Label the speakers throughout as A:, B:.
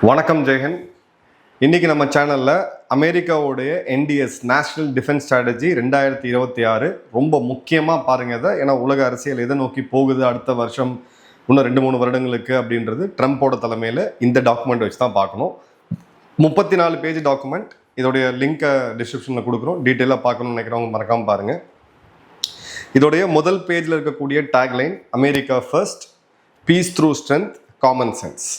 A: வணக்கம் ஜெயஹன். இன்னைக்கு நம்ம சேனலில் அமெரிக்காவுடைய NDS நேஷ்னல் டிஃபென்ஸ் ஸ்ட்ராட்டஜி 2026 ரொம்ப முக்கியமாக பாருங்க இதை. ஏன்னா உலக அரசியல் எதை நோக்கி போகுது அடுத்த வருஷம் இன்னும் 2-3 வருடங்களுக்கு அப்படின்றது ட்ரம்ப்போட தலைமையில் இந்த டாக்குமெண்ட் வச்சு தான் பார்க்கணும். 34 பேஜ் டாக்குமெண்ட். இதோடைய லிங்கை டிஸ்கிரிப்ஷனில் கொடுக்குறோம். டீட்டெயிலாக பார்க்கணும்னு நினைக்கிறவங்க மறக்காமல் பாருங்கள். இதோடைய முதல் பேஜில் இருக்கக்கூடிய tagline America first, peace through strength, common sense.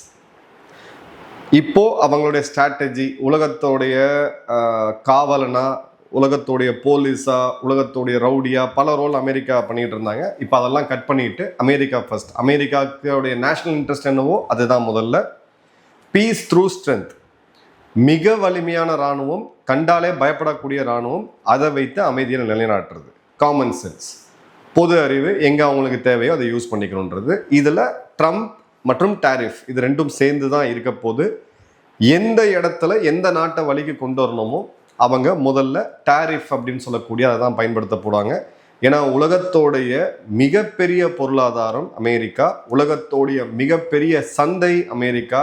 A: இப்போ அவங்களுடைய ஸ்ட்ராட்டஜி உலகத்தோடைய காவலனா, உலகத்தோடைய போலீஸா, உலகத்தோடைய ரவுடியா பல ரோல் அமெரிக்கா பண்ணிட்டு இருந்தாங்க. இப்போ அதெல்லாம் கட் பண்ணிட்டு அமெரிக்கா ஃபர்ஸ்ட், அமெரிக்காவுடைய நேஷனல் இன்ட்ரெஸ்ட் என்னவோ அதுதான் முதல்ல. பீஸ் த்ரூ ஸ்ட்ரென்த், மிக வலிமையான இராணுவம், கண்டாலே பயப்படக்கூடிய இராணுவம், அதை வைத்து அமைதியை நிலைநாட்டுறது. காமன் சென்ஸ், பொது அறிவு, எங்கே அவங்களுக்கு தேவையோ அதை யூஸ் பண்ணிக்கணுன்றது. இதில் ட்ரம்ப் மற்றும் டாரிஃப் இது ரெண்டும் சேர்ந்து தான் இருக்க போது. எந்த இடத்துல எந்த நாட்டை வழிக்கு கொண்டு வரணுமோ அவங்க முதல்ல டாரிஃப் அப்படின்னு சொல்லக்கூடிய அதை தான் பயன்படுத்த போகிறாங்க. ஏன்னா உலகத்தோடைய மிகப்பெரிய பொருளாதாரம் அமெரிக்கா, உலகத்தோடைய மிகப்பெரிய சந்தை அமெரிக்கா,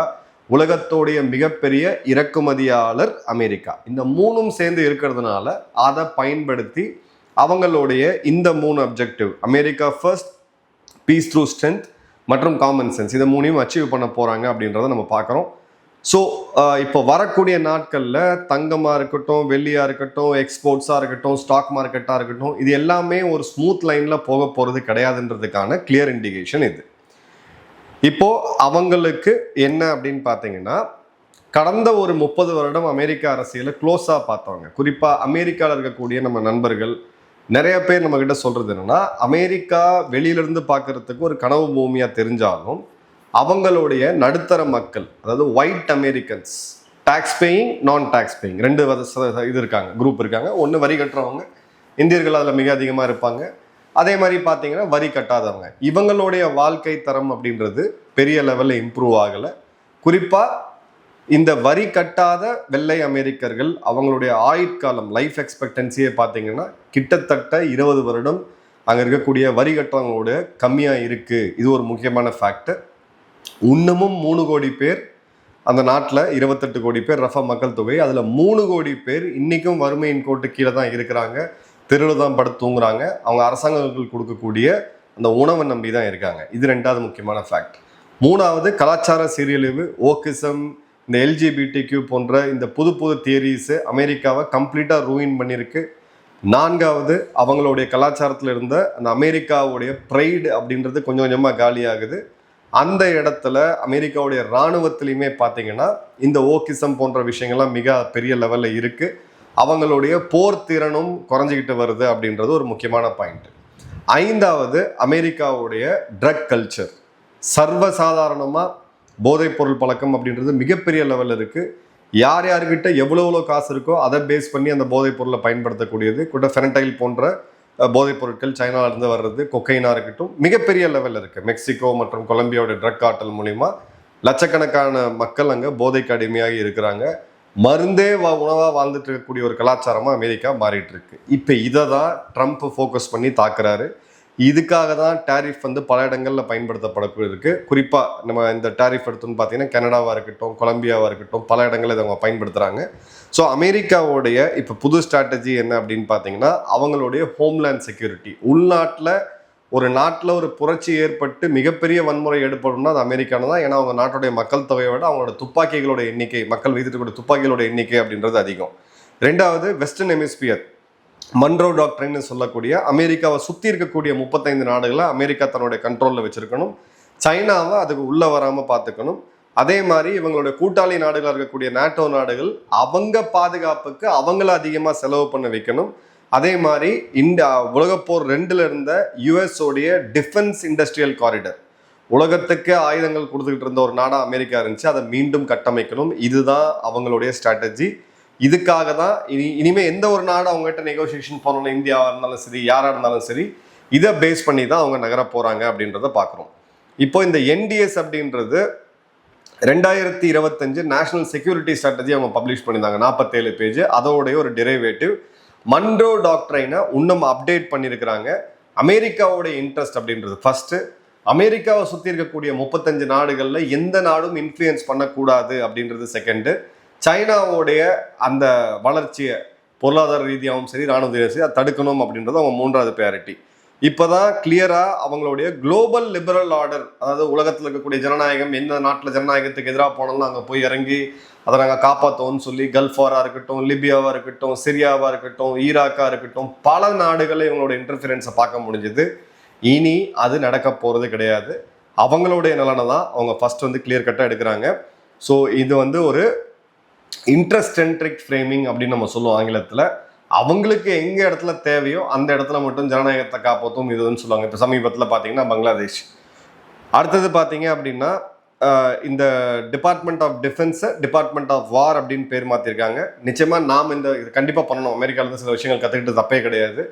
A: உலகத்தோடைய மிகப்பெரிய இறக்குமதியாளர் அமெரிக்கா. இந்த மூணும் சேர்ந்து இருக்கிறதுனால அதை பயன்படுத்தி அவங்களுடைய இந்த 3 objective America first, peace through strength மற்றும் காமன் சென்ஸ், இதை 3ஐயும் அச்சீவ் பண்ண போகிறாங்க அப்படின்றத நம்ம பார்க்குறோம். ஸோ இப்போ வரக்கூடிய நாட்களில் தங்கமாக இருக்கட்டும், வெள்ளியாக இருக்கட்டும், எக்ஸ்போர்ட்ஸாக இருக்கட்டும், ஸ்டாக் மார்க்கெட்டாக இருக்கட்டும், இது எல்லாமே ஒரு ஸ்மூத் லைனில் போக போகிறது கிடையாதுன்றதுக்கான கிளியர் இண்டிகேஷன் இது. இப்போது அவங்களுக்கு என்ன அப்படின்னு பார்த்தீங்கன்னா, கடந்த ஒரு 30 வருடம் அமெரிக்க அரசியலை க்ளோஸாக பார்த்தவங்க, குறிப்பாக அமெரிக்காவில் இருக்கக்கூடிய நம்ம நண்பர்கள் நிறைய பேர் நம்மக்கிட்ட சொல்கிறது என்னென்னா, அமெரிக்கா வெளியிலேருந்து பார்க்குறதுக்கு ஒரு கனவு பூமியாக தெரிஞ்சாலும் அவங்களுடைய நடுத்தர மக்கள், அதாவது ஒயிட் அமெரிக்கன்ஸ், டேக்ஸ் பேயிங், நான் டேக்ஸ் பேயிங், 2 இது இருக்காங்க, குரூப் இருக்காங்க. ஒன்று வரி கட்டுறவங்க, இந்தியர்கள் அதில் மிக அதிகமாக இருப்பாங்க. அதே மாதிரி பார்த்தீங்கன்னா வரி கட்டாதவங்க. இவங்களுடைய வாழ்க்கை தரம் அப்படின்றது பெரிய லெவலில் இம்ப்ரூவ் ஆகலை. குறிப்பாக இந்த வரி கட்டாத வெள்ளை அமெரிக்கர்கள் அவங்களுடைய ஆயுட்காலம், லைஃப் எக்ஸ்பெக்டன்சியே பார்த்தீங்கன்னா கிட்டத்தட்ட 20 வருடம் அங்கே இருக்கக்கூடிய வரி கட்டுறவங்களோட கம்மியாக இருக்குது. இது ஒரு முக்கியமான ஃபேக்டர். இன்னமும் 3 கோடி பேர் அந்த நாட்டில், 28 கோடி பேர் ரஃபா மக்கள் தொகை, அதில் 3 கோடி பேர் இன்றைக்கும் வறுமையின் கோட்டு கீழே தான் இருக்கிறாங்க, தெருவில் தான் படுத்து தூங்குறாங்க. அவங்க அரசாங்கங்கள் கொடுக்கக்கூடிய அந்த உணவை நம்பி தான் இருக்காங்க. இது 2வது முக்கியமான ஃபேக்ட். 3வது கலாச்சார சீரழிவு, ஓக்கிசம், இந்த LGBTQ போன்ற இந்த புது புது தியரிஸு அமெரிக்காவை கம்ப்ளீட்டாக ரூயின் பண்ணியிருக்கு. 4வது அவங்களுடைய கலாச்சாரத்தில் இருந்த அந்த அமெரிக்காவுடைய ப்ரைடு அப்படின்றது கொஞ்சம் கொஞ்சமாக காலியாகுது. அந்த இடத்துல அமெரிக்காவுடைய இராணுவத்திலையுமே பார்த்தீங்கன்னா இந்த ஓக்கிசம் போன்ற விஷயங்கள்லாம் மிக பெரிய லெவலில் இருக்குது. அவங்களுடைய போர் திறனும் குறைஞ்சிக்கிட்டு வருது அப்படின்றது ஒரு முக்கியமான பாயிண்ட். 5வது அமெரிக்காவுடைய ட்ரக் கல்ச்சர், சர்வசாதாரணமாக போதைப் பொருள் பழக்கம் அப்படின்றது மிகப்பெரிய லெவலில் இருக்குது. யார் யார்கிட்ட எவ்வளோ காசு இருக்கோ அதை பேஸ் பண்ணி அந்த போதைப் பொருளை பயன்படுத்தக்கூடியது. கூட ஃபெனடைல் போன்ற போதைப் பொருட்கள் சைனாவிலேருந்து வர்றது, கொக்கைனாக இருக்கட்டும், மிகப்பெரிய லெவலில் இருக்குது. மெக்சிகோ மற்றும் கொலம்பியாவுடைய ட்ரக் கார்ட்டல் மூலிமா லட்சக்கணக்கான மக்கள் அங்கே போதைக்கு அடிமையாகி இருக்கிறாங்க. மருந்தே உணவாக வாழ்ந்துட்டு இருக்கக்கூடிய ஒரு கலாச்சாரமாக அமெரிக்கா மாறிட்டு இருக்கு. இப்போ இதை தான் ட்ரம்ப் ஃபோக்கஸ் பண்ணி தாக்குறாரு. இதுக்காக தான் டாரிஃப் பல இடங்களில் பயன்படுத்தப்படக்கூடியது. குறிப்பாக நம்ம இந்த டாரிஃப் எடுத்துன்னு பார்த்தீங்கன்னா கனடாவாக இருக்கட்டும், கொலம்பியாவாக இருக்கட்டும், பல இடங்களில் இதை அவங்க பயன்படுத்துகிறாங்க. ஸோ அமெரிக்காவுடைய இப்போ புது ஸ்ட்ராட்டஜி என்ன அப்படின்னு பார்த்தீங்கன்னா, அவங்களுடைய ஹோம்லேண்ட் செக்யூரிட்டி, உள்நாட்டில் ஒரு நாட்டில் ஒரு புரட்சி ஏற்பட்டு மிகப்பெரிய வன்முறை ஏற்படும்னா அது அமெரிக்கான தான். ஏன்னா அவங்க நாட்டுடைய மக்கள் தொகையை விட அவங்களோட துப்பாக்கிகளோட எண்ணிக்கை, மக்கள் வைத்திருக்கக்கூடிய துப்பாக்கிகளோட எண்ணிக்கை அப்படின்றது அதிகம். 2வது வெஸ்டர்ன் ஹெமிஸ்பியர், மன்ரோ டாக்டரின்னு சொல்லக்கூடிய அமெரிக்காவை சுற்றி இருக்கக்கூடிய 35 நாடுகளை அமெரிக்கா தன்னுடைய கண்ட்ரோலில் வச்சுருக்கணும். சைனாவை அதுக்கு உள்ளே வராமல் பார்த்துக்கணும். அதே மாதிரி இவங்களுடைய கூட்டாளி நாடுகளாக இருக்கக்கூடிய நேட்டோ நாடுகள் அவங்க பாதுகாப்புக்கு அவங்கள அதிகமாக செலவு பண்ண வைக்கணும். அதே மாதிரி இந்த உலகப்போர் 2ல் இருந்த யுஎஸோடைய டிஃபென்ஸ் இண்டஸ்ட்ரியல் காரிடர், உலகத்துக்கு ஆயுதங்கள் கொடுத்துக்கிட்டு இருந்த ஒரு நாடாக அமெரிக்கா இருந்துச்சு, அதை மீண்டும் கட்டமைக்கணும். இதுதான் அவங்களுடைய ஸ்ட்ராட்டஜி. இதுக்காக தான் இனிமேல் எந்த ஒரு நாடு அவங்ககிட்ட நெகோசியேஷன் பண்ணணும், இந்தியாவாக இருந்தாலும் சரி, யாராக இருந்தாலும் சரி, இதை பேஸ் பண்ணி தான் அவங்க நகர போகிறாங்க அப்படின்றத பார்க்குறோம். இப்போ இந்த NDS அப்படின்றது 2025 நேஷனல் செக்யூரிட்டி ஸ்ட்ராட்டஜி அவங்க பப்ளிஷ் பண்ணியிருந்தாங்க, 47 பேஜ். அதோடைய ஒரு டெரிவேட்டிவ் மன்ரோ டாக்டரைனை இன்னும் அப்டேட் பண்ணியிருக்கிறாங்க. அமெரிக்காவோடைய இன்ட்ரெஸ்ட் அப்படின்றது ஃபர்ஸ்ட், அமெரிக்காவை சுற்றி இருக்கக்கூடிய 35 நாடுகளில் எந்த நாடும் இன்ஃப்ளூயன்ஸ் பண்ணக்கூடாது அப்படின்றது செகண்டு. சைனாவோடைய அந்த வளர்ச்சியை பொருளாதார ரீதியாகவும் சரி இராணுவ ரீதியாகவும் சரி அதை தடுக்கணும் அப்படின்றது அவங்க 3வது ப்ரையாரிட்டி. இப்போதான் கிளியராக அவங்களுடைய குளோபல் லிபரல் ஆர்டர், அதாவது உலகத்தில் இருக்கக்கூடிய ஜனநாயகம், எந்த நாட்டில் ஜனநாயகத்துக்கு எதிராக போனாலும் அங்கே போய் இறங்கி அதை நாங்கள் காப்பாற்றுவோம்னு சொல்லி கல்ஃப் வாராக இருக்கட்டும், லிபியாவாக இருக்கட்டும், சிரியாவாக இருக்கட்டும், ஈராக்காக இருக்கட்டும், பல நாடுகளில் இவங்களோட இன்டர்ஃபியரன்ஸை பார்க்க முடிஞ்சுது. இனி அது நடக்க போகிறது கிடையாது. அவங்களுடைய நலனை தான் அவங்க ஃபர்ஸ்ட் வந்து கிளியர் கட்டாக எடுக்கிறாங்க. ஸோ இது வந்து ஒரு இன்ட்ரெஸ்ட் சென்ட்ரிக் ஃப்ரேமிங் அப்படின்னு நம்ம சொல்லுவோம் ஆங்கிலத்தில். அவங்களுக்கு எங்கே இடத்துல தேவையோ அந்த இடத்துல மட்டும் ஜனநாயகத்தை காப்பாற்றும் இதுன்னு சொல்லுவாங்க. இப்போ சமீபத்தில் பார்த்தீங்கன்னா பங்களாதேஷ். அடுத்தது பார்த்தீங்க அப்படின்னா இந்த டிபார்ட்மெண்ட் ஆஃப் டிஃபென்ஸை டிபார்ட்மெண்ட் ஆஃப் வார் அப்படின்னு பேர் மாற்றிருக்காங்க. நிச்சயமாக நாம் இது கண்டிப்பாக பண்ணணும். அமெரிக்காவிலேருந்து சில விஷயங்கள் கற்றுக்கிட்டு தப்பே கிடையாது.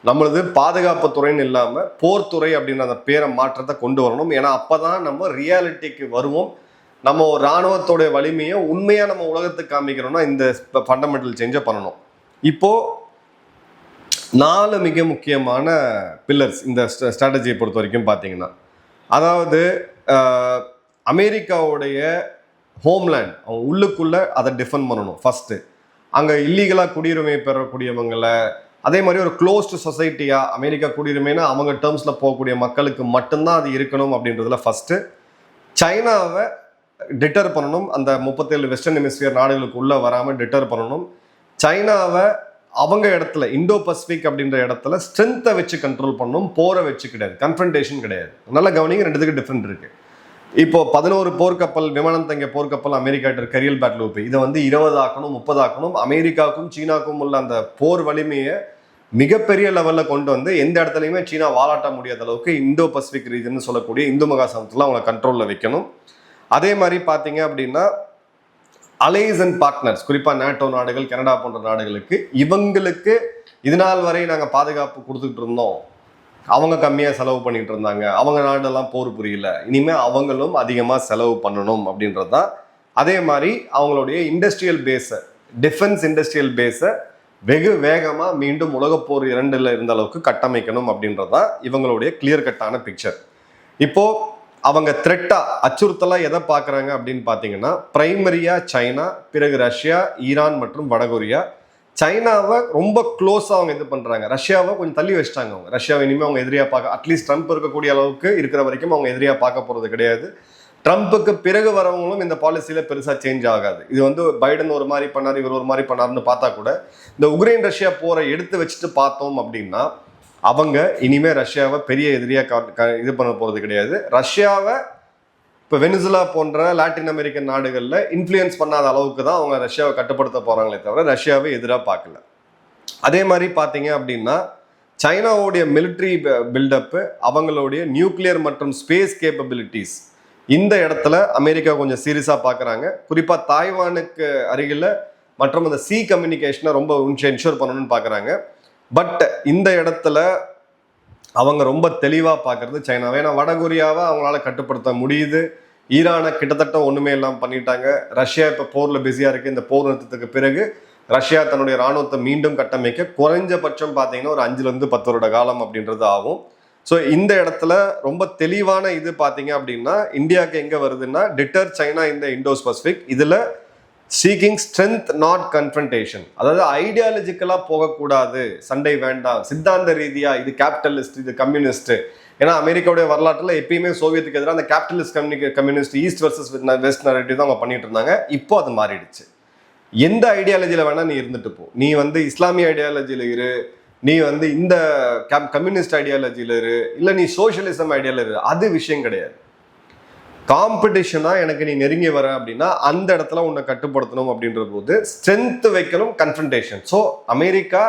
A: நம்மளது பாதுகாப்பு துறைன்னு இல்லாமல் போர்த்துறை அப்படின்ற அந்த பேரை மாற்றத்தை கொண்டு வரணும். ஏன்னா அப்போ தான் நம்ம ரியாலிட்டிக்கு வருவோம். நம்ம ஒரு இராணுவத்தோடைய வலிமையை உண்மையாக நம்ம உலகத்துக்கு காமிக்கிறோம்னா இந்த ஃபண்டமெண்டல் சேஞ்சை பண்ணணும். இப்போது 4 மிக முக்கியமான பில்லர்ஸ் இந்த ஸ்ட்ராட்டஜியை பொறுத்த வரைக்கும் பார்த்தீங்கன்னா, அதாவது அமெரிக்காவுடைய ஹோம்லேண்ட் அவங்க உள்ளுக்குள்ளே அதை டிஃபெண்ட் பண்ணணும் ஃபஸ்ட்டு. அங்கே இல்லீகலாக குடியுரிமை பெறக்கூடியவங்களை, அதே மாதிரி ஒரு க்ளோஸ்டு சொசைட்டியாக அமெரிக்கா குடியுரிமைனா அவங்க டேர்ம்ஸில் போகக்கூடிய மக்களுக்கு மட்டும்தான் அது இருக்கணும் அப்படின்றதுல ஃபஸ்ட்டு. சைனாவை டிட்டர் பண்ணணும். அந்த 37 வெஸ்டர்ன் ஹெமிஸ்பியர் நாடுகளுக்கு உள்ளே வராமல் டிட்டர் பண்ணணும். சைனாவை அவங்க இடத்துல இண்டோ பசிபிக் அப்படின்ற இடத்துல ஸ்ட்ரென்த்தை வச்சு கண்ட்ரோல் பண்ணணும், போரை வச்சு கிடையாது, கன்ஃபரன்டேஷன் கிடையாது. நல்ல கவனிங்க, ரெண்டுத்துக்கு டிஃப்ரெண்ட் இருக்கு. இப்போ 11 போர்க்கப்பல், விமானம் தங்கிய போர்க்கப்பல் அமெரிக்கா கரியல் பேட்டில் லூப் இதை வந்து 20 ஆக்கணும், 30 ஆக்கணும். அமெரிக்காவுக்கும் சீனாவுக்கும் உள்ள அந்த போர் வலிமையை மிகப்பெரிய லெவலில் கொண்டு வந்து எந்த இடத்துலையுமே சீனா வாலாட்ட முடியாத அளவுக்கு இந்தோ பசிபிக் ரீஜன் சொல்லக்கூடிய இந்து மகாசமுத்திரத்தில் அவங்களை கண்ட்ரோலில் வைக்கணும். அதே மாதிரி பார்த்தீங்க அப்படின்னா அலைஸ் அண்ட் பார்ட்னர்ஸ், குறிப்பாக நேட்டோ நாடுகள், கனடா போன்ற நாடுகளுக்கு இவங்களுக்கு இது நாள் வரை நாங்கள் பாதுகாப்பு கொடுத்துட்டு இருந்தோம், அவங்க கம்மியாக செலவு பண்ணிட்டு இருந்தாங்க, அவங்க நாடெல்லாம் போர் புரியல, இனிமேல் அவங்களும் அதிகமாக செலவு பண்ணணும் அப்படின்றது தான். அதே மாதிரி அவங்களுடைய இண்டஸ்ட்ரியல் பேஸை, டிஃபென்ஸ் இண்டஸ்ட்ரியல் பேஸை வெகு வேகமாக மீண்டும் உலகப்போர் 2 இருந்த அளவுக்கு கட்டமைக்கணும் அப்படின்றது தான் இவங்களுடைய கிளியர் கட்டான பிக்சர். இப்போது அவங்க த்ரெட்டா அச்சுறுத்தலா எதை பார்க்குறாங்க அப்படின்னு பார்த்தீங்கன்னா, பிரைமரியா சைனா, பிறகு ரஷ்யா, ஈரான் மற்றும் வடகொரியா. சைனாவை ரொம்ப க்ளோஸாக அவங்க இது பண்ணுறாங்க, ரஷ்யாவை கொஞ்சம் தள்ளி வச்சிட்டாங்க. அவங்க ரஷ்யாவை இனிமேல் அவங்க எதிரியாக பார்க்க, அட்லீஸ்ட் ட்ரம்ப் இருக்கக்கூடிய அளவுக்கு இருக்கிற வரைக்கும் அவங்க எதிரியாக பார்க்க போகிறது கிடையாது. ட்ரம்ப்புக்கு பிறகு வரவங்களும் இந்த பாலிசியில் பெருசாக சேஞ்ச் ஆகாது. இது வந்து பைடன் ஒரு மாதிரி பண்ணார், இவர் ஒரு மாதிரி பண்ணாருன்னு பார்த்தா கூட இந்த உக்ரைன் ரஷ்யா போரை எடுத்து வச்சுட்டு பார்த்தோம் அப்படின்னா அவங்க இனிமே ரஷ்யாவை பெரிய எதிரியாக இது பண்ண போகிறது கிடையாது. ரஷ்யாவை இப்போ வெனிசுலா போன்ற லாட்டின் அமெரிக்கன் நாடுகளில் இன்ஃப்ளூயன்ஸ் பண்ணாத அளவுக்கு தான் அவங்க ரஷ்யாவை கட்டுப்படுத்த போகிறாங்களே தவிர ரஷ்யாவை எதிராக பார்க்கல. அதே மாதிரி பார்த்தீங்க அப்படின்னா சைனாவுடைய மிலிட்ரி பில்டப்பு, அவங்களுடைய நியூக்ளியர் மற்றும் ஸ்பேஸ் கேப்பபிலிட்டிஸ், இந்த இடத்துல அமெரிக்கா கொஞ்சம் சீரியஸாக பார்க்குறாங்க. குறிப்பாக தாய்வானுக்கு அருகில் மற்றும் அந்த சி கம்யூனிகேஷனை ரொம்ப இன்ஷூர் பண்ணணும்னு பார்க்குறாங்க. பட் இந்த இடத்துல அவங்க ரொம்ப தெளிவாக பார்க்கறது சைனாவை. ஏன்னா வடகொரியாவை அவங்களால கட்டுப்படுத்த முடியுது, ஈரானை கிட்டத்தட்ட ஒன்றுமே இல்லாமல் பண்ணிட்டாங்க. ரஷ்யா இப்போ போரில் பிஸியாக இருக்குது. இந்த போர் நிறுத்தத்துக்கு பிறகு ரஷ்யா தன்னுடைய இராணுவத்தை மீண்டும் கட்டமைக்க குறைஞ்சபட்சம் பார்த்தீங்கன்னா ஒரு 5-10 வருட காலம் அப்படின்றது ஆகும். ஸோ இந்த இடத்துல ரொம்ப தெளிவான இது பார்த்தீங்க அப்படின்னா இந்தியாவுக்கு எங்கே வருதுன்னா டிட்டர் சைனா இந்த இண்டோ பசிபிக். இதில் சீக்கிங் ஸ்ட்ரென்த் நாட் கன்ஃபரன்டேஷன், அதாவது ஐடியாலஜிக்கலாக போகக்கூடாது, சண்டை வேண்டாம், சித்தாந்த ரீதியாக இது கேபிட்டலிஸ்ட், இது கம்யூனிஸ்ட். ஏன்னா அமெரிக்காவுடைய வரலாற்றில் எப்பயுமே சோவியத்துக்கு எதிராக அந்த capitalist communist east versus west narrative தான் அவங்க பண்ணிட்டு இருந்தாங்க. இப்போ அது மாறிடுச்சு. எந்த ஐடியாலஜியில் வேணால் நீ இருந்துட்டு போ, நீ வந்து இஸ்லாமிய ஐடியாலஜியில் இரு, நீ வந்து இந்த கம்யூனிஸ்ட் ஐடியாலஜியில் இரு, இல்லை நீ சோஷியலிசம் ஐடியாவில் இரு, அது விஷயம் கிடையாது. காம்படிஷனாக எனக்கு நீ நெருங்கி வர அப்படின்னா அந்த இடத்துல உன்னை கட்டுப்படுத்தணும் அப்படின்ற போது ஸ்ட்ரென்த் வைக்கணும், கன்ஃபரன்டேஷன். ஸோ அமெரிக்கா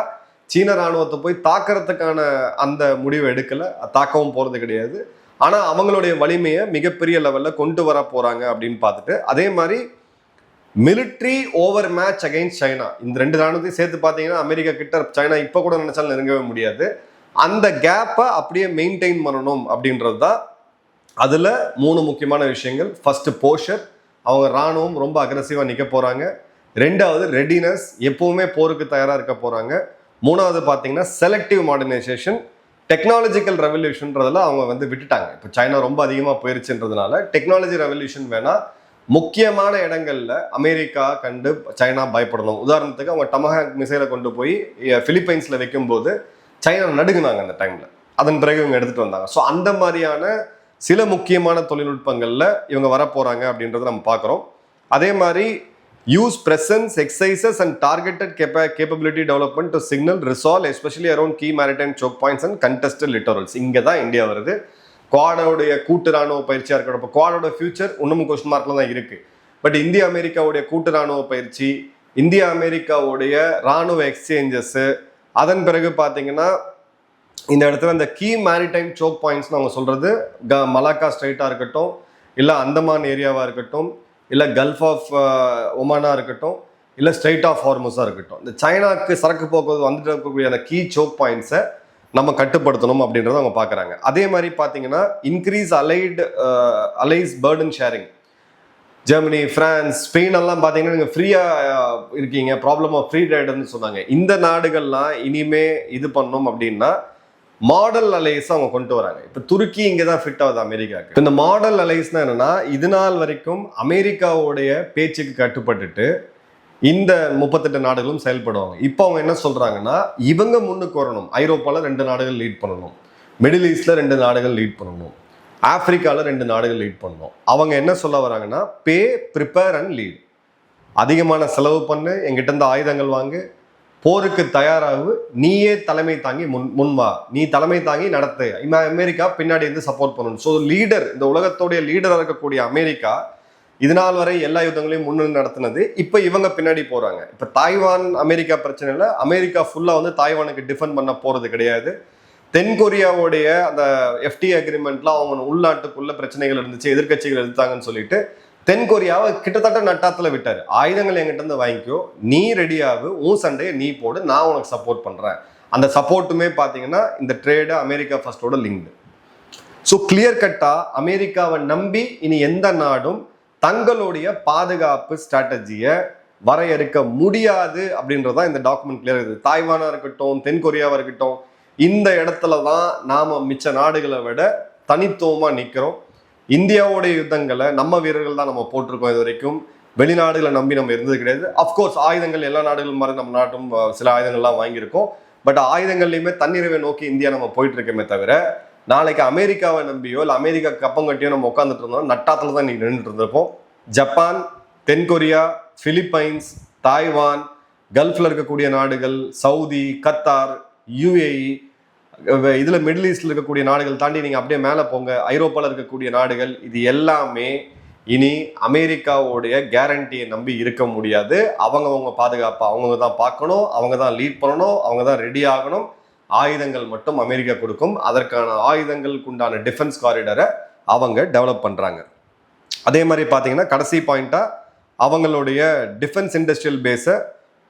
A: சீன ராணுவத்தை போய் தாக்கிறதுக்கான அந்த முடிவை எடுக்கலை, தாக்கவும் போகிறது கிடையாது. ஆனால் அவங்களுடைய வலிமையை மிகப்பெரிய லெவலில் கொண்டு வர போகிறாங்க அப்படின்னு பார்த்துட்டு, அதே மாதிரி military over match against China, இந்த 2 ராணுவத்தையும் சேர்த்து பார்த்தீங்கன்னா அமெரிக்கா கிட்ட சைனா இப்போ கூட நினைச்சாலும் நெருங்கவே முடியாது. அந்த கேப்பை அப்படியே மெயின்டைன் பண்ணணும் அப்படின்றது தான். அதில் 3 முக்கியமான விஷயங்கள். ஃபர்ஸ்ட் போஷர், அவங்க இராணுவம் ரொம்ப அக்ரெசிவாக நிற்க போகிறாங்க. 2வது ரெடினஸ், எப்பவுமே போருக்கு தயாராக இருக்க போகிறாங்க. 3வது பார்த்தீங்கன்னா செலக்டிவ் மாடர்னைசேஷன், டெக்னாலஜிக்கல் ரெவல்யூஷன்றதுல அவங்க வந்து விட்டுட்டாங்க. இப்போ சைனா ரொம்ப அதிகமாக போயிருச்சுன்றதுனால டெக்னாலஜி ரெவல்யூஷன் வேணா முக்கியமான இடங்கள்ல அமெரிக்கா கண்டு சைனா பயப்படணும். உதாரணத்துக்கு அவங்க டமஹாக் மிசைலை கொண்டு போய் பிலிப்பைன்ஸ்ல வைக்கும்போது சைனா நடுங்குனாங்க அந்த டைம்ல. அதன் பிறகு இவங்க எடுத்துட்டு வந்தாங்க. ஸோ அந்த மாதிரியான சில முக்கியமான தொழில்நுட்பங்கள்ல இவங்க வர போறாங்க அப்படின்றத நம்ம பார்க்குறோம். அதே மாதிரி use presence exercises and targeted capability development to signal resolve especially around key maritime choke points and contested littorals. இங்கே தான் இந்தியா வருது. குவாடோடைய கூட்டு ராணுவ பயிற்சியாக இருக்கட்டும். இப்போ குவாடோட ஃபியூச்சர் இன்னும் கொஸ்டின் மார்க்ல தான் இருக்கு. பட் இந்திய அமெரிக்காவுடைய கூட்டு ராணுவ பயிற்சி, இந்திய அமெரிக்காவுடைய ராணுவ எக்ஸ்சேஞ்சஸ், அதன் பிறகு பார்த்தீங்கன்னா இந்த இடத்துல இந்த கீ மேரிடைம் சோக் பாயிண்ட்ஸ் அவங்க சொல்றது மலாக்கா ஸ்ட்ரைட்டாக இருக்கட்டும், இல்லை அந்தமான் ஏரியாவாக இருக்கட்டும், இல்லை கல்ஃப் ஆஃப் ஒமானா இருக்கட்டும், இல்லை ஸ்ட்ரைட் ஆஃப் ஹார்மஸாக இருக்கட்டும், இந்த சைனாக்கு சரக்கு போக்குவரத்து வந்துட்டு இருக்கக்கூடிய அந்த கீ சோக் பாயிண்ட்ஸை நம்ம கட்டுப்படுத்தணும் அப்படின்றத அவங்க பார்க்குறாங்க. அதே மாதிரி பார்த்தீங்கன்னா increase allies burden sharing. Germany, France, Spain எல்லாம் பார்த்தீங்கன்னா நீங்கள் ஃப்ரீயாக இருக்கீங்க, ப்ராப்ளம் ஆஃப் ஃப்ரீ ரைடர்னு சொன்னாங்க. இந்த நாடுகள்லாம் இனிமே இது பண்ணணும் அப்படின்னா மாடல் அலைஸ் அவங்க கொண்டு வராங்க. இப்போ துருக்கி இங்கே தான் ஃபிட் ஆகுது அமெரிக்காவுக்கு. இந்த மாடல் அலைஸ்னா என்னன்னா, இது நாள் வரைக்கும் அமெரிக்காவுடைய பேச்சுக்கு கட்டுப்பட்டுட்டு இந்த 38 நாடுகளும் செயல்படுவாங்க. இப்போ அவங்க என்ன சொல்றாங்கன்னா, இவங்க முன்னுக்கு வரணும். ஐரோப்பாவில் 2 நாடுகள் லீட் பண்ணணும், மிடில் ஈஸ்ட்ல 2 நாடுகள் லீட் பண்ணணும், ஆப்பிரிக்காவில் 2 நாடுகள் லீட் பண்ணணும். அவங்க என்ன சொல்ல வராங்கன்னா, பே, ப்ரிப்பேர் அண்ட் லீட். அதிகமான செலவு பண்ணு, எங்கிட்ட இருந்து ஆயுதங்கள் வாங்கு, போருக்கு தயாராகு, நீயே தலைமை தாங்கி முன்வா, நீ தலைமை தாங்கி நடத்து, அமெரிக்கா பின்னாடி இருந்து சப்போர்ட் பண்ணணும். ஸோ லீடர், இந்த உலகத்தோடைய லீடராக இருக்கக்கூடிய அமெரிக்கா இது நாள் வரை எல்லா யுத்தங்களையும் முன்னின்று நடத்தினது. இப்போ இவங்க பின்னாடி போறாங்க. இப்போ தாய்வான் அமெரிக்கா பிரச்சனை இல்லை, அமெரிக்கா ஃபுல்லா வந்து தாய்வானுக்கு டிஃபெண்ட் பண்ண போறது கிடையாது. தென்கொரியாவுடைய அந்த FTA அக்ரிமெண்ட்ல அவங்க உள்நாட்டுக்குள்ள பிரச்சனைகள் இருந்துச்சு, எதிர்கட்சிகள் எடுத்தாங்கன்னு சொல்லிட்டு தென்கொரியாவை கிட்டத்தட்ட நட்டாத்துல விட்டாரு. ஆயுதங்கள் என்கிட்ட இருந்து வாங்கிக்கோ, நீ ரெடியாகு, உன் சண்டையை நீ போடு, நான் உனக்கு சப்போர்ட் பண்றேன். அந்த சப்போர்ட்டுமே பாத்தீங்கன்னா இந்த ட்ரேடு அமெரிக்கா ஃபர்ஸ்டோட லிங்க்டு. ஸோ கிளியர் கட்டா அமெரிக்காவை நம்பி இனி எந்த நாடும் தங்களுடைய பாதுகாப்பு ஸ்ட்ராட்டஜியை வரையறுக்க முடியாது அப்படின்றதான் இந்த டாக்குமெண்ட் கிளியர் இருக்குது. தாய்வானா இருக்கட்டும், தென்கொரியாவா இருக்கட்டும், இந்த இடத்துல தான் நாம மிச்ச நாடுகளை விட தனித்துவமா நிற்கிறோம். இந்தியாவுடைய யுத்தங்களை நம்ம வீரர்கள் தான் நம்ம போட்டிருக்கோம். இது வரைக்கும் வெளிநாடுகளை நம்பி நம்ம இருந்தது கிடையாது. அஃப்கோர்ஸ் ஆயுதங்கள் எல்லா நாடுகளும் மாதிரி நம்ம நாட்டும் சில ஆயுதங்கள்லாம் வாங்கியிருக்கோம். பட் ஆயுதங்கள்லையுமே தன்னிறைவை நோக்கி இந்தியா நம்ம போயிட்டு இருக்கோமே தவிர, நாளைக்கு அமெரிக்காவை நம்பியோ இல்லை அமெரிக்கா கப்பம் கட்டியோ நம்ம உட்காந்துட்டு இருந்தோம் நட்டாத்துல தான் இன்னைக்கு நின்றுட்டு இருந்திருப்போம். ஜப்பான், தென்கொரியா, பிலிப்பைன்ஸ், தாய்வான், கல்ஃப்ல இருக்கக்கூடிய நாடுகள், சவுதி, கத்தார், UAE, இதுல மிடில் ஈஸ்ட்ல இருக்கக்கூடிய நாடுகள் தாண்டி நீங்க அப்படியே மேல போங்க, ஐரோப்பால இருக்கக்கூடிய நாடுகள், இது எல்லாமே இனி அமெரிக்காவுடைய கேரண்டியை நம்பி இருக்க முடியாது. அவங்க பாதுகாப்பை அவங்க தான் பார்க்கணும், அவங்க தான் லீட் பண்ணணும், அவங்க தான் ரெடி ஆகணும். ஆயுதங்கள் மட்டும் அமெரிக்கா கொடுக்கும். அதற்கான ஆயுதங்களுக்கு உண்டான டிஃபென்ஸ் காரிடரை அவங்க டெவலப் பண்றாங்க. அதே மாதிரி பார்த்தீங்கன்னா கடைசி பாயிண்டா அவங்களுடைய டிஃபென்ஸ் இண்டஸ்ட்ரியல் பேஸை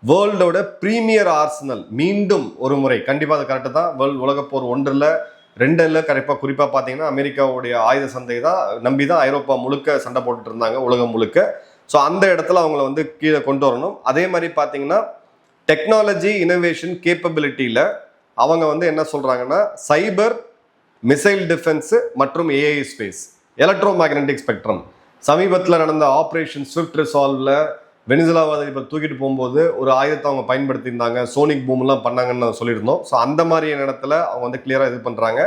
A: வேர்ல்டோட பிரீமியர் ஆர்சனல் மீண்டும் ஒரு முறை, கண்டிப்பாக அது கரெக்டு தான், வேர்ல்டு உலகப்போர் 1 2 குறிப்பாக பார்த்தீங்கன்னா அமெரிக்காவுடைய ஆயுத சந்தை தான் நம்பி தான் ஐரோப்பா முழுக்க சண்டை போட்டுட்டு இருந்தாங்க, உலகம் முழுக்க. ஸோ அந்த இடத்துல அவங்கள வந்து கீழே கொண்டு வரணும். அதே மாதிரி பார்த்தீங்கன்னா டெக்னாலஜி இனோவேஷன் கேப்பபிலிட்டியில் அவங்க வந்து என்ன சொல்றாங்கன்னா, சைபர், மிசைல் டிஃபென்ஸ் மற்றும் AI space, electro magnetic spectrum. சமீபத்தில் நடந்த ஆப்ரேஷன் ஸ்விஃப்ட் ரிசால்வ்ல வெனிசுலாவை இப்போ தூக்கிட்டு போகும்போது ஒரு ஆயுதத்தை அவங்க பயன்படுத்தியிருந்தாங்க, சோனிக் பூம்லாம் பண்ணாங்கன்னு நான் சொல்லியிருந்தோம். ஸோ அந்த மாதிரி இடத்துல அவங்க வந்து கிளியராக இது பண்ணுறாங்க.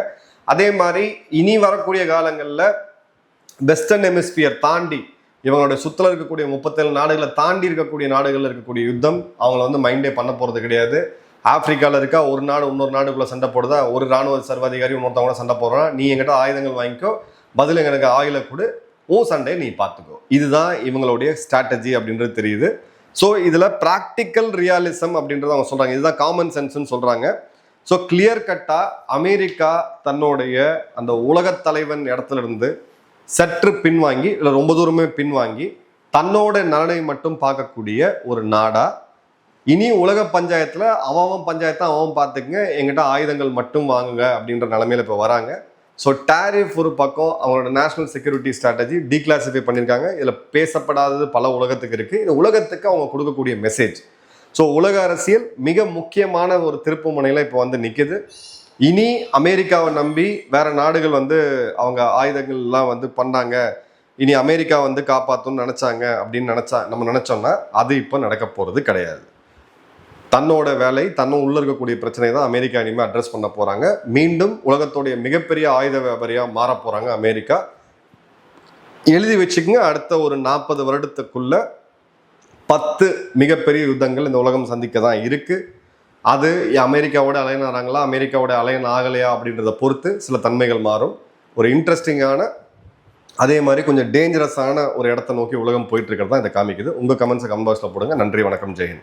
A: அதே மாதிரி இனி வரக்கூடிய காலங்களில் வெஸ்டர்ன் ஹெமிஸ்பியர் தாண்டி இவங்களுடைய சுற்றில் இருக்கக்கூடிய 37 நாடுகளை தாண்டி இருக்கக்கூடிய நாடுகளில் இருக்கக்கூடிய யுத்தம் அவங்கள வந்து மைண்டே பண்ண போகிறது கிடையாது. ஆப்பிரிக்காவில் இருக்கா ஒரு நாடு இன்னொரு நாடுக்குள்ளே சண்டை போடுதா, ஒரு ராணுவ சர்வாதிகாரி இன்னொருத்தவங்க சண்டை போடுறான், நீ எங்கிட்ட ஆயுதங்கள் வாங்கிக்கோ, பதில் எங்களுக்கு ஆயுளை கொடு, சண்டையை நீ பார்த்துக்கோ. இதுதான் இவங்களுடைய ஸ்ட்ராட்டஜி அப்படின்றது தெரியுது. ஸோ இதில் ப்ராக்டிக்கல் ரியாலிசம் அப்படின்றத அவங்க சொல்கிறாங்க, இதுதான் காமன் சென்ஸ்ன்னு சொல்கிறாங்க. ஸோ கிளியர் கட்டாக அமெரிக்கா தன்னுடைய அந்த உலகத் தலைவன் இடத்துல இருந்து சற்று பின்வாங்கி, இல்லை ரொம்ப தூரமே பின்வாங்கி தன்னோட நலனை மட்டும் பார்க்கக்கூடிய ஒரு நாடா இனி உலக பஞ்சாயத்தில் அவன் பஞ்சாயத்தை அவன் பார்த்துக்குங்க, எங்கிட்ட ஆயுதங்கள் மட்டும் வாங்குங்க அப்படின்ற நிலைமையில இப்போ வராங்க. ஸோ டேரிஃப் ஒரு பக்கம், அவங்களோட நேஷனல் செக்யூரிட்டி ஸ்ட்ராட்டஜி டீக்ளாசிஃபை பண்ணியிருக்காங்க. இதில் பேசப்படாதது பல உலகத்துக்கு இருக்குது. இந்த உலகத்துக்கு அவங்க கொடுக்கக்கூடிய மெசேஜ். ஸோ உலக அரசியல் மிக முக்கியமான ஒரு திருப்பு முனையில் இப்போ வந்து நிற்குது. இனி அமெரிக்காவை நம்பி வேற நாடுகள் வந்து அவங்க ஆயுதங்கள்லாம் வந்து பண்ணாங்க, இனி அமெரிக்கா வந்து காப்பாற்றணும்னு நினைச்சாங்க அப்படின்னு நம்ம நினைச்சோம்னா அது இப்போ நடக்க போறது கிடையாது. தன்னோட வேலை, தன்னும் உள்ள இருக்கக்கூடிய பிரச்சனையை தான் அமெரிக்கா இனிமேல் அட்ரஸ் பண்ண போறாங்க. மீண்டும் உலகத்துடைய மிகப்பெரிய ஆயுத வியாபாரியா மாற போறாங்க அமெரிக்கா. எழுதி வச்சுக்கோங்க, அடுத்த ஒரு 40 வருடத்துக்குள்ள 10 மிகப்பெரிய யுத்தங்கள் இந்த உலகம் சந்திக்க தான் இருக்கு. அது அமெரிக்காவோட அலைன் ஆகிறாங்களா, அமெரிக்காவோட அலைன் ஆகலையா அப்படின்றத பொறுத்து சில தன்மைகள் மாறும். ஒரு இன்ட்ரெஸ்டிங்கான, அதே மாதிரி கொஞ்சம் டேஞ்சரஸான ஒரு இடத்த நோக்கி உலகம் போயிட்டு இருக்கிறது தான் இதை காமிக்குது. உங்க கமெண்ட்ஸை கமெண்ட் பாக்ஸ்ல போடுங்க. நன்றி, வணக்கம், ஜெயஹிந்த்.